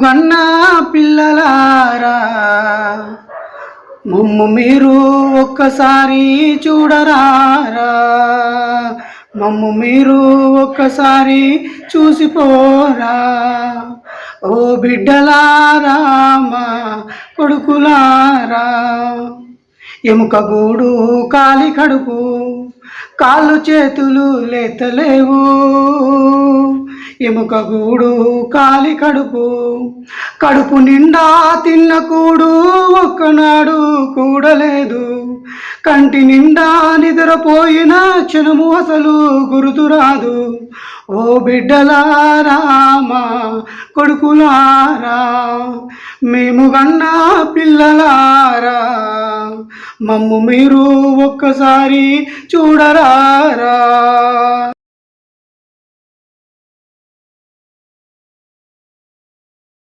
గన్నా పిల్లలారా మమ్ము మీరు ఒక్కసారి చూడరారా, మమ్ము మీరు ఒక్కసారి చూసిపోరా. ఓ బిడ్డలారా మా కొడుకులారా, ఎముక గూడు కాలి కడుపు, కాళ్ళు చేతులు లేతలేవు. ఎముక గూడు కాలి కడుపు, కడుపు నిండా తిన్న కూడు ఒక్కనాడు కూడలేదు. కంటి నిండా నిద్రపోయిన క్షణము అసలు గుర్తురాదు. ఓ బిడ్డలారా మా కొడుకులారా, మేము గన్నా పిల్లలారా మమ్ము మీరు ఒక్కసారి చూడరారా.